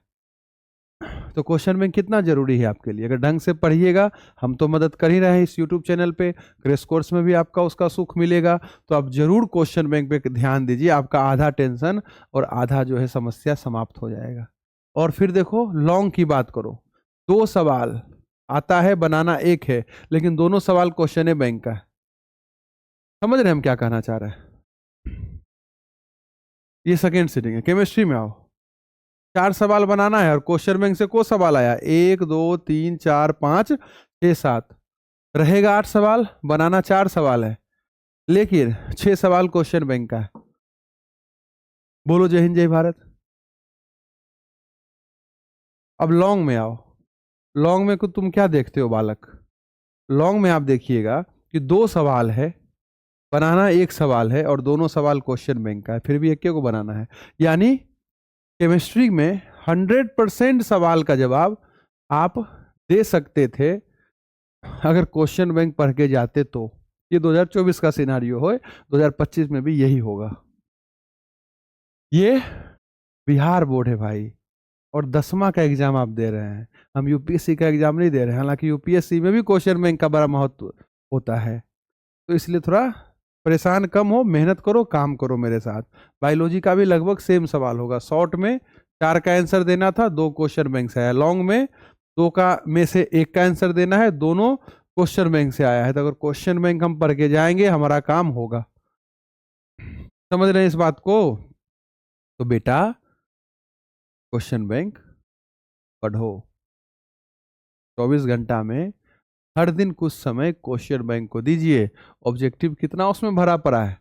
तो क्वेश्चन बैंक कितना जरूरी है आपके लिए। अगर ढंग से पढ़िएगा, हम तो मदद कर ही रहे हैं इस यूट्यूब चैनल पे, क्रेश कोर्स में भी आपका उसका सुख मिलेगा। तो आप जरूर क्वेश्चन बैंक पे ध्यान दीजिए, आपका आधा टेंशन और आधा जो है समस्या समाप्त हो जाएगा। और फिर देखो लॉन्ग की बात करो, 2 सवाल आता है, बनाना 1 है, लेकिन दोनों सवाल क्वेश्चन बैंक का है। समझ रहे हैं हम क्या कहना चाह रहे हैं। ये सेकेंड सिटिंग है। केमिस्ट्री में आओ, 4 सवाल बनाना है और क्वेश्चन बैंक से को सवाल आया 1 2 3 4 5 6 7, रहेगा 8 सवाल, बनाना 4 सवाल है, लेकिन 6 सवाल क्वेश्चन बैंक का है। बोलो जय हिंद जय भारत। अब लॉन्ग में आओ। लॉन्ग में को तुम क्या देखते हो बालक? लॉन्ग में आप देखिएगा कि 2 सवाल है, बनाना 1 सवाल है और दोनों सवाल क्वेश्चन बैंक का है, फिर भी एक को बनाना है। यानी केमिस्ट्री में 100% सवाल का जवाब आप दे सकते थे अगर क्वेश्चन बैंक पढ़ के जाते तो। ये 2024 का सिनारियो हो, 2025 में भी यही होगा। ये बिहार बोर्ड है भाई, और 10वां का एग्जाम आप दे रहे हैं, हम यूपीएससी का एग्जाम नहीं दे रहे हैं। हालांकि यूपीएससी में भी क्वेश्चन बैंक का बड़ा महत्व होता है, तो इसलिए थोड़ा परेशान कम हो, मेहनत करो, काम करो मेरे साथ। बायोलॉजी का भी लगभग सेम सवाल होगा। शॉर्ट में 4 का आंसर देना था, 2 क्वेश्चन बैंक से आया। लॉन्ग में 2 का में से 1 का आंसर देना है, दोनों क्वेश्चन बैंक से आया है। तो अगर क्वेश्चन बैंक हम पढ़ के जाएंगे हमारा काम होगा। समझ रहे हैं इस बात को? तो बेटा क्वेश्चन बैंक पढ़ो, 24 घंटा में हर दिन कुछ समय क्वेश्चन बैंक को दीजिए। ऑब्जेक्टिव कितना उसमें भरा पड़ा है,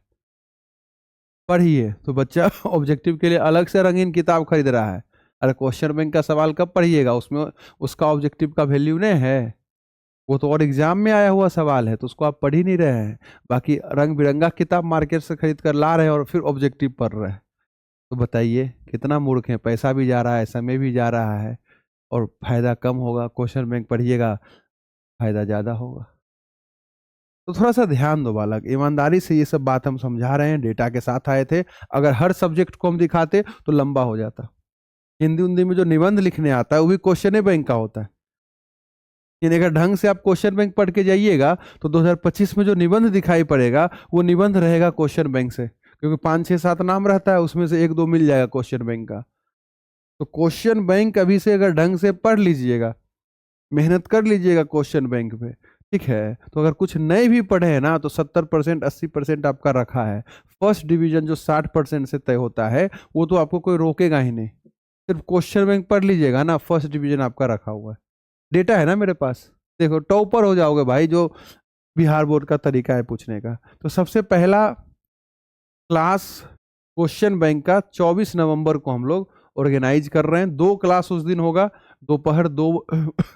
पढ़िए। तो बच्चा ऑब्जेक्टिव के लिए अलग से रंगीन किताब खरीद रहा है, अरे क्वेश्चन बैंक का सवाल कब पढ़िएगा? उसमें उसका ऑब्जेक्टिव का वैल्यू नहीं है, वो तो और एग्जाम में आया हुआ सवाल है, तो उसको आप पढ़ ही नहीं रहे हैं। बाकी रंग बिरंगा किताब मार्केट से खरीद कर ला रहे हैं और फिर ऑब्जेक्टिव पढ़ रहे हैं। तो बताइए कितना मूर्ख है, पैसा भी जा रहा है, समय भी जा रहा है, और फायदा कम होगा। क्वेश्चन बैंक पढ़िएगा, फायदा ज़्यादा होगा। तो थोड़ा सा ध्यान दो बालक, ईमानदारी से ये सब बात हम समझा रहे हैं, डेटा के साथ आए थे। अगर हर सब्जेक्ट को हम दिखाते तो लंबा हो जाता। हिंदी उंदी में जो निबंध लिखने आता है वो भी क्वेश्चन बैंक का होता है। यानी अगर ढंग से आप क्वेश्चन बैंक पढ़ के जाइएगा तो 2025 में जो निबंध दिखाई पड़ेगा वो निबंध रहेगा क्वेश्चन बैंक से, क्योंकि 5 6 7 नाम रहता है, उसमें से 1 2 मिल जाएगा क्वेश्चन बैंक का। तो क्वेश्चन बैंक अभी से अगर ढंग से पढ़ लीजिएगा, मेहनत कर लीजिएगा क्वेश्चन बैंक पे, ठीक है। तो अगर कुछ नए भी पढ़े हैं ना तो 70% 80% आपका रखा है। फर्स्ट डिवीजन जो 60% से तय होता है वो तो आपको कोई रोकेगा ही नहीं। सिर्फ क्वेश्चन बैंक पढ़ लीजिएगा ना, फर्स्ट डिवीजन आपका रखा हुआ है। डेटा है ना मेरे पास, देखो टॉपर हो जाओगे भाई, जो बिहार बोर्ड का तरीका है पूछने का। तो सबसे पहला क्लास क्वेश्चन बैंक का 24 नवंबर को हम लोग ऑर्गेनाइज कर रहे हैं। 2 क्लास उस दिन होगा, दोपहर 2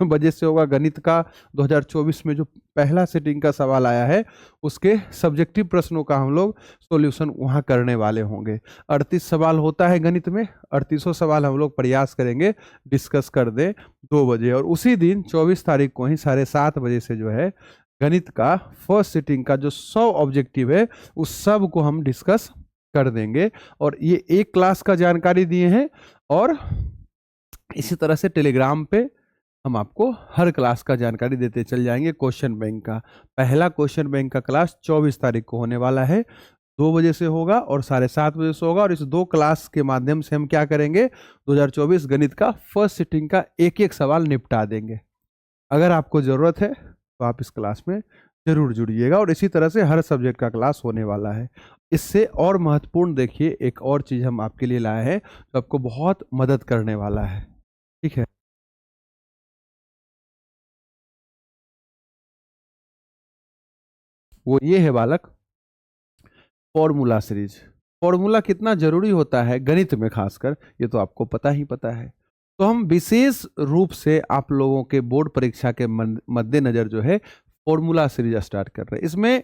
बजे से होगा गणित का। 2024 में जो पहला सेटिंग का सवाल आया है उसके सब्जेक्टिव प्रश्नों का हम लोग सॉल्यूशन वहां करने वाले होंगे। 38 सवाल होता है गणित में, 38 सवाल हम लोग प्रयास करेंगे डिस्कस कर दें 2 बजे। और उसी दिन 24 तारीख को ही 7:30 बजे से जो है गणित का फर्स्ट सेटिंग का जो 100 ऑब्जेक्टिव है उस सब को हम डिस्कस कर देंगे। और ये एक क्लास का जानकारी दिए हैं, और इसी तरह से टेलीग्राम पे हम आपको हर क्लास का जानकारी देते चल जाएंगे। क्वेश्चन बैंक का पहला क्वेश्चन बैंक का क्लास 24 तारीख को होने वाला है, 2 बजे से होगा और 7:30 बजे से होगा। और इस 2 क्लास के माध्यम से हम क्या करेंगे, 2024 गणित का फर्स्ट सिटिंग का एक एक सवाल निपटा देंगे। अगर आपको ज़रूरत है तो आप इस क्लास में जरूर जुड़िएगा। और इसी तरह से हर सब्जेक्ट का क्लास होने वाला है। इससे और महत्वपूर्ण देखिए एक और चीज़ हम आपके लिए लाए हैं जो आपको बहुत मदद करने वाला है, ठीक है। वो ये है बालक, फॉर्मूला सीरीज। फॉर्मूला कितना जरूरी होता है गणित में खासकर, ये तो आपको पता ही पता है। तो हम विशेष रूप से आप लोगों के बोर्ड परीक्षा के मद्देनजर जो है फॉर्मूला सीरीज स्टार्ट कर रहे हैं। इसमें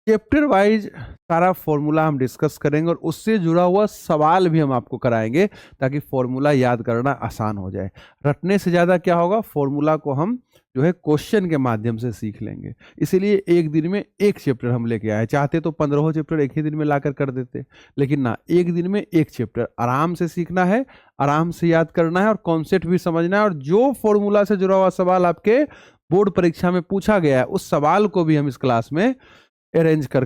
चैप्टर वाइज सारा फॉर्मूला हम डिस्कस करेंगे और उससे जुड़ा हुआ सवाल भी हम आपको कराएंगे ताकि फॉर्मूला याद करना आसान हो जाए। रटने से ज़्यादा क्या होगा, फॉर्मूला को हम जो है क्वेश्चन के माध्यम से सीख लेंगे। इसीलिए एक दिन में एक चैप्टर हम लेके आए। चाहते तो 15 चैप्टर एक ही दिन में लाकर कर देते, लेकिन ना, एक दिन में एक चैप्टर आराम से सीखना है, आराम से याद करना है और कॉन्सेप्ट भी समझना है। और जो फॉर्मूला से जुड़ा हुआ सवाल आपके बोर्ड परीक्षा में पूछा गया है उस सवाल को भी हम इस क्लास में अरेंज कर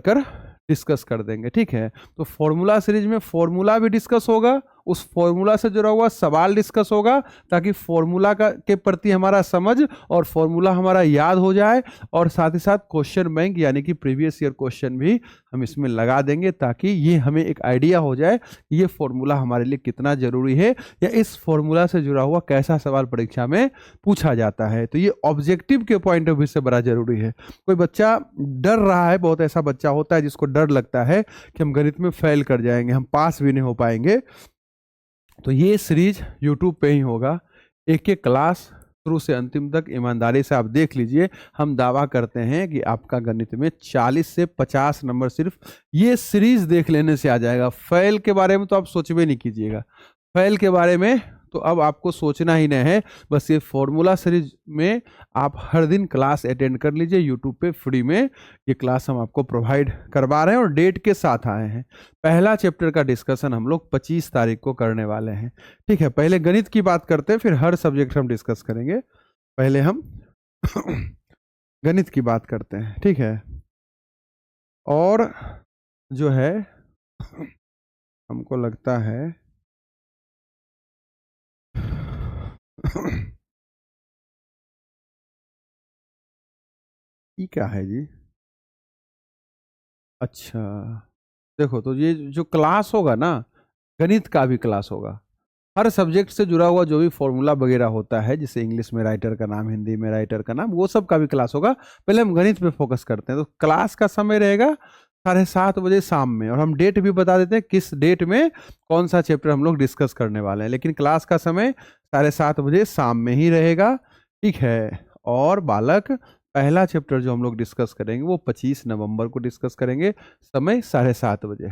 डिस्कस कर देंगे, ठीक है। तो फॉर्मूला सीरीज में फॉर्मूला भी डिस्कस होगा उस फॉर्मूला से जुड़ा हुआ सवाल डिस्कस होगा, ताकि फॉर्मूला का के प्रति हमारा समझ और फॉर्मूला हमारा याद हो जाए, और साथ ही साथ क्वेश्चन बैंक यानी कि प्रीवियस ईयर क्वेश्चन भी हम इसमें लगा देंगे, ताकि ये हमें एक आइडिया हो जाए कि ये फॉर्मूला हमारे लिए कितना जरूरी है, या इस फॉर्मूला से जुड़ा हुआ कैसा सवाल परीक्षा में पूछा जाता है। तो ये ऑब्जेक्टिव के पॉइंट ऑफ व्यू से बड़ा जरूरी है। कोई बच्चा डर रहा है, बहुत ऐसा बच्चा होता है जिसको डर लगता है कि हम गणित में फेल कर जाएंगे, हम पास भी नहीं हो पाएंगे, तो ये सीरीज यूट्यूब पे ही होगा। एक एक क्लास शुरू से अंतिम तक ईमानदारी से आप देख लीजिए। हम दावा करते हैं कि आपका गणित में 40 से 50 नंबर सिर्फ ये सीरीज देख लेने से आ जाएगा। फेल के बारे में तो आप सोच भी नहीं कीजिएगा, फेल के बारे में तो अब आपको सोचना ही नहीं है। बस ये फॉर्मूला सीरीज में आप हर दिन क्लास अटेंड कर लीजिए, यूट्यूब पे फ्री में ये क्लास हम आपको प्रोवाइड करवा रहे हैं और डेट के साथ आए हैं। पहला चैप्टर का डिस्कशन हम लोग 25 तारीख को करने वाले हैं। ठीक है, पहले गणित की बात करते हैं, फिर हर सब्जेक्ट हम डिस्कस करेंगे। पहले हम गणित की बात करते हैं, ठीक है। और जो है हमको लगता है ये क्या है जी? अच्छा, देखो, तो ये जो क्लास होगा ना, गणित का भी क्लास होगा। हर सब्जेक्ट से जुड़ा हुआ जो भी फॉर्मूला वगैरह होता है, जैसे इंग्लिश में राइटर का नाम, हिंदी में राइटर का नाम, वो सब का भी क्लास होगा। पहले हम गणित पे फोकस करते हैं। तो क्लास का समय रहेगा 7:30 बजे शाम में, और हम डेट भी बता देते हैं किस डेट में कौन सा चैप्टर हम लोग डिस्कस करने वाले हैं। लेकिन क्लास का समय 7:30 बजे शाम में ही रहेगा, ठीक है। और बालक, पहला चैप्टर जो हम लोग डिस्कस करेंगे वो 25 नवंबर को डिस्कस करेंगे, समय 7:30 बजे।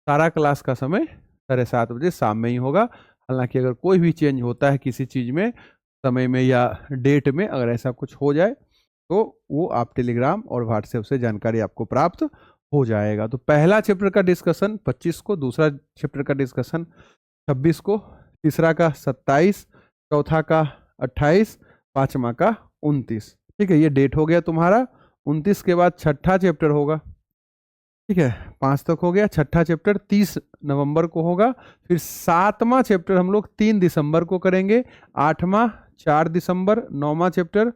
सारा क्लास का समय 7:30 बजे शाम में ही होगा। हालांकि अगर कोई भी चेंज होता है किसी चीज़ में, समय में या डेट में, अगर ऐसा कुछ हो जाए तो वो आप टेलीग्राम और व्हाट्सएप से जानकारी आपको प्राप्त हो जाएगा। तो पहला चैप्टर का डिस्कशन 25 को, दूसरा चैप्टर का डिस्कशन 26 को, तीसरा का 27, चौथा का 28, पांचवा का 29। ठीक है, ये डेट हो गया तुम्हारा। 29 के बाद छठा चैप्टर होगा, ठीक है। 5 तक हो गया। छठा चैप्टर 30 नवंबर को होगा। फिर 7वां चैप्टर हम लोग 3 दिसंबर को करेंगे, 8वां 4 दिसंबर, 9वां चैप्टर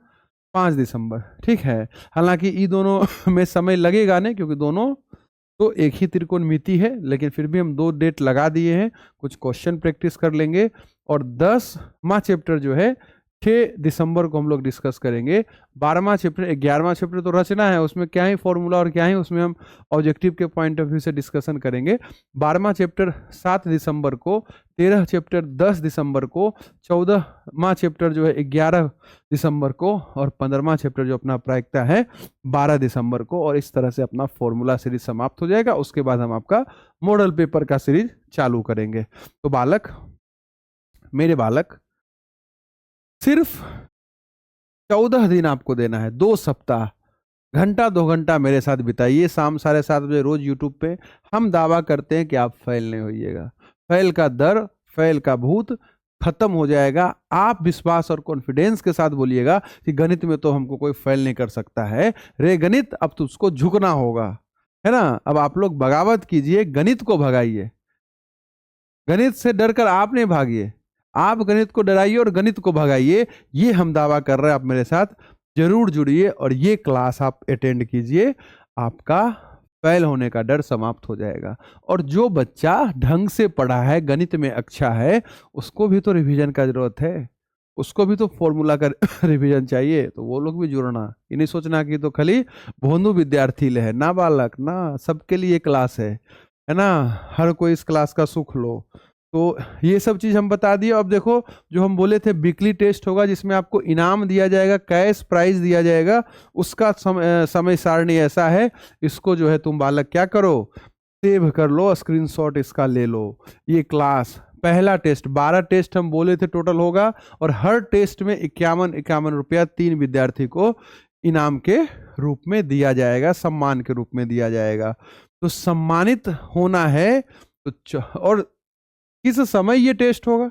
5 दिसंबर, ठीक है। हालांकि ये दोनों में समय लगेगा नहीं, क्योंकि दोनों तो एक ही त्रिकोणमिति है, लेकिन फिर भी हम 2 डेट लगा दिए हैं, कुछ क्वेश्चन प्रैक्टिस कर लेंगे। और 10वां चैप्टर जो है 6 दिसंबर को हम लोग डिस्कस करेंगे। 12वां चैप्टर, 11वां चैप्टर तो रचना है, उसमें क्या ही फॉर्मूला और क्या ही उसमें हम ऑब्जेक्टिव के पॉइंट ऑफ व्यू से डिस्कशन करेंगे। 12वां चैप्टर 7 दिसंबर को, 13 चैप्टर 10 दिसंबर को, 14वां चैप्टर जो है 11 दिसंबर को, और 15वां चैप्टर जो अपना प्रायिकता है 12 दिसंबर को। और इस तरह से अपना फॉर्मूला सीरीज समाप्त हो जाएगा। उसके बाद हम आपका मॉडल पेपर का सीरीज चालू करेंगे। तो बालक, मेरे बालक, सिर्फ 14 दिन आपको देना है, 2 सप्ताह, घंटा 2 घंटा मेरे साथ बिताइए शाम 7:30 बजे रोज यूट्यूब पे। हम दावा करते हैं कि आप फेल नहीं होइएगा। फेल का डर, फेल का भूत खत्म हो जाएगा। आप विश्वास और कॉन्फिडेंस के साथ बोलिएगा कि गणित में तो हमको कोई फेल नहीं कर सकता है रे गणित, अब तो उसको झुकना होगा, है ना। अब आप लोग बगावत कीजिए, गणित को भगाइए। गणित से डरकर आप नहीं भागिए, आप गणित को डराइए और गणित को भगाइए। ये हम दावा कर रहे हैं। आप मेरे साथ जरूर जुड़िए और ये क्लास आप अटेंड कीजिए, आपका फेल होने का डर समाप्त हो जाएगा। और जो बच्चा ढंग से पढ़ा है, गणित में अच्छा है, उसको भी तो रिवीजन का जरूरत है, उसको भी तो फॉर्मूला का रिवीजन चाहिए। तो वो लोग भी जुड़ना, ये नहीं सोचना कि तो खाली भोंदू विद्यार्थी ले है ना बालक, ना, सबके लिए क्लास है ना। हर कोई इस क्लास का सुख लो। तो ये सब चीज़ हम बता दिए। अब देखो, जो हम बोले थे वीकली टेस्ट होगा जिसमें आपको इनाम दिया जाएगा, कैश प्राइज दिया जाएगा, उसका समय सारणी ऐसा है। इसको जो है तुम बालक क्या करो, सेव कर लो, स्क्रीनशॉट इसका ले लो। ये क्लास पहला टेस्ट, 12 टेस्ट हम बोले थे टोटल होगा, और हर टेस्ट में 51 रुपया 3 विद्यार्थी को इनाम के रूप में दिया जाएगा, सम्मान के रूप में दिया जाएगा। तो सम्मानित होना है तो और किस समय ये टेस्ट होगा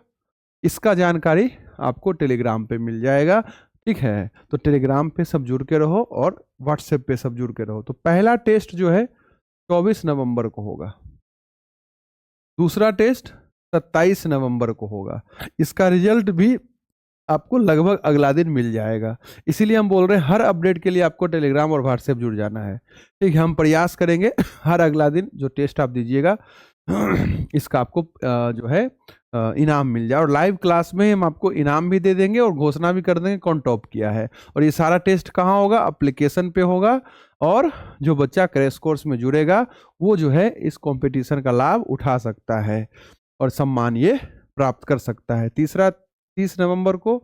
इसका जानकारी आपको टेलीग्राम पे मिल जाएगा, ठीक है। तो टेलीग्राम पे सब जुड़ के रहो और व्हाट्सएप पे सब जुड़ के रहो। तो पहला टेस्ट जो है 24 नवंबर को होगा, दूसरा टेस्ट 27 नवंबर को होगा। इसका रिजल्ट भी आपको लगभग अगला दिन मिल जाएगा। इसीलिए हम बोल रहे हैं हर अपडेट के लिए आपको टेलीग्राम और व्हाट्सएप जुड़ जाना है। ठीक है, हम प्रयास करेंगे हर अगला दिन जो टेस्ट आप दीजिएगा इसका आपको जो है इनाम मिल जाए, और लाइव क्लास में हम आपको इनाम भी दे देंगे और घोषणा भी कर देंगे कौन टॉप किया है। और ये सारा टेस्ट कहाँ होगा? एप्लीकेशन पे होगा, और जो बच्चा क्रैश कोर्स में जुड़ेगा वो जो है इस कंपटीशन का लाभ उठा सकता है और सम्मान ये प्राप्त कर सकता है। तीसरा 30 नवंबर को,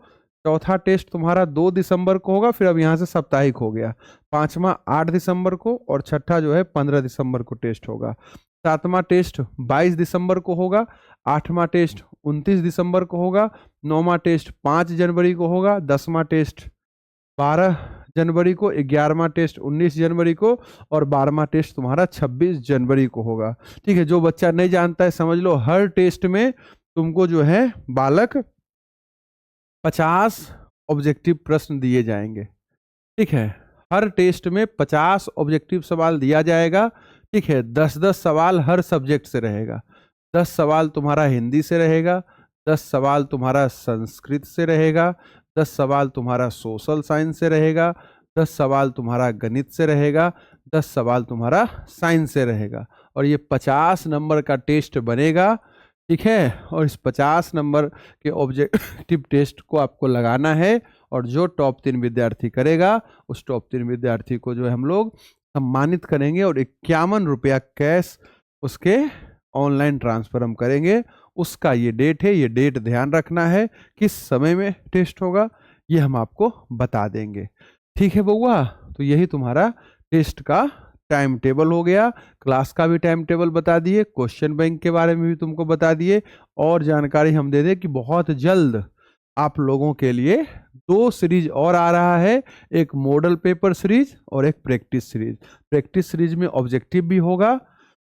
चौथा टेस्ट तुम्हारा 2 दिसंबर को होगा, फिर अब यहाँ से साप्ताहिक हो गया। पांचवा 8 दिसंबर को, और छठा जो है 15 दिसंबर को टेस्ट होगा। सातवां टेस्ट 22 दिसंबर को होगा। आठवां टेस्ट 29 दिसंबर को होगा। नौवां टेस्ट 5 जनवरी को होगा। 10वां टेस्ट 12 जनवरी को। 11वां टेस्ट 19 जनवरी को, और 12वां टेस्ट तुम्हारा 26 जनवरी को होगा। ठीक है, जो बच्चा नहीं जानता है समझ लो, हर टेस्ट में तुमको जो है बालक 50 ऑब्जेक्टिव प्रश्न दिए जाएंगे। ठीक है, हर टेस्ट में 50 ऑब्जेक्टिव सवाल दिया जाएगा। ठीक है, 10-10 सवाल हर सब्जेक्ट से रहेगा। 10 सवाल तुम्हारा हिंदी से रहेगा, 10 सवाल तुम्हारा संस्कृत से रहेगा, 10 सवाल तुम्हारा सोशल साइंस से रहेगा, 10 सवाल तुम्हारा गणित से रहेगा, 10 सवाल तुम्हारा साइंस से रहेगा, और ये 50 नंबर का टेस्ट बनेगा। ठीक है, और इस 50 नंबर के ऑब्जेक्टिव टेस्ट को आपको लगाना है, और जो टॉप 3 विद्यार्थी करेगा उस टॉप 3 विद्यार्थी को जो है हम लोग सम्मानित करेंगे, और 51 रुपया कैश उसके ऑनलाइन ट्रांसफर हम करेंगे। उसका ये डेट है, ये डेट ध्यान रखना है, किस समय में टेस्ट होगा ये हम आपको बता देंगे। ठीक है बउआ, तो यही तुम्हारा टेस्ट का टाइम टेबल हो गया। क्लास का भी टाइम टेबल बता दिए, क्वेश्चन बैंक के बारे में भी तुमको बता दिए, और जानकारी हम दे दें कि बहुत जल्द आप लोगों के लिए 2 सीरीज और आ रहा है, एक मॉडल पेपर सीरीज और एक प्रैक्टिस सीरीज। प्रैक्टिस सीरीज में ऑब्जेक्टिव भी होगा,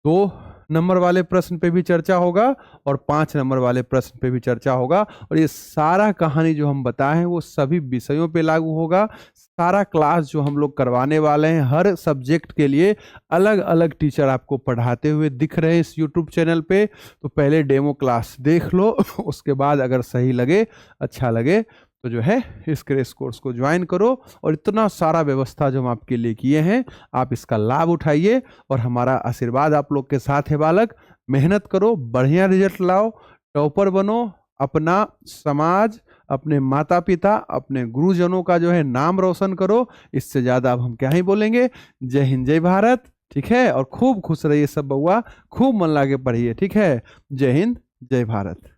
2 नंबर वाले प्रश्न पे भी चर्चा होगा, और 5 नंबर वाले प्रश्न पे भी चर्चा होगा, और ये सारा कहानी जो हम बताए हैं वो सभी विषयों पे लागू होगा। सारा क्लास जो हम लोग करवाने वाले हैं, हर सब्जेक्ट के लिए अलग अलग टीचर आपको पढ़ाते हुए दिख रहे हैं इस यूट्यूब चैनल पे। तो पहले डेमो क्लास देख लो उसके बाद अगर सही लगे, अच्छा लगे, तो जो है इस क्रैश कोर्स को ज्वाइन करो, और इतना सारा व्यवस्था जो हम आपके लिए किए हैं आप इसका लाभ उठाइए, और हमारा आशीर्वाद आप लोग के साथ है बालक। मेहनत करो, बढ़िया रिजल्ट लाओ, टॉपर बनो, अपना समाज, अपने माता पिता, अपने गुरुजनों का जो है नाम रोशन करो। इससे ज़्यादा अब हम क्या ही बोलेंगे। जय हिंद, जय भारत। ठीक है, और खूब खुश रहिए सब बउआ, खूब मन लागे पढ़िए। ठीक है, जय हिंद, जय भारत।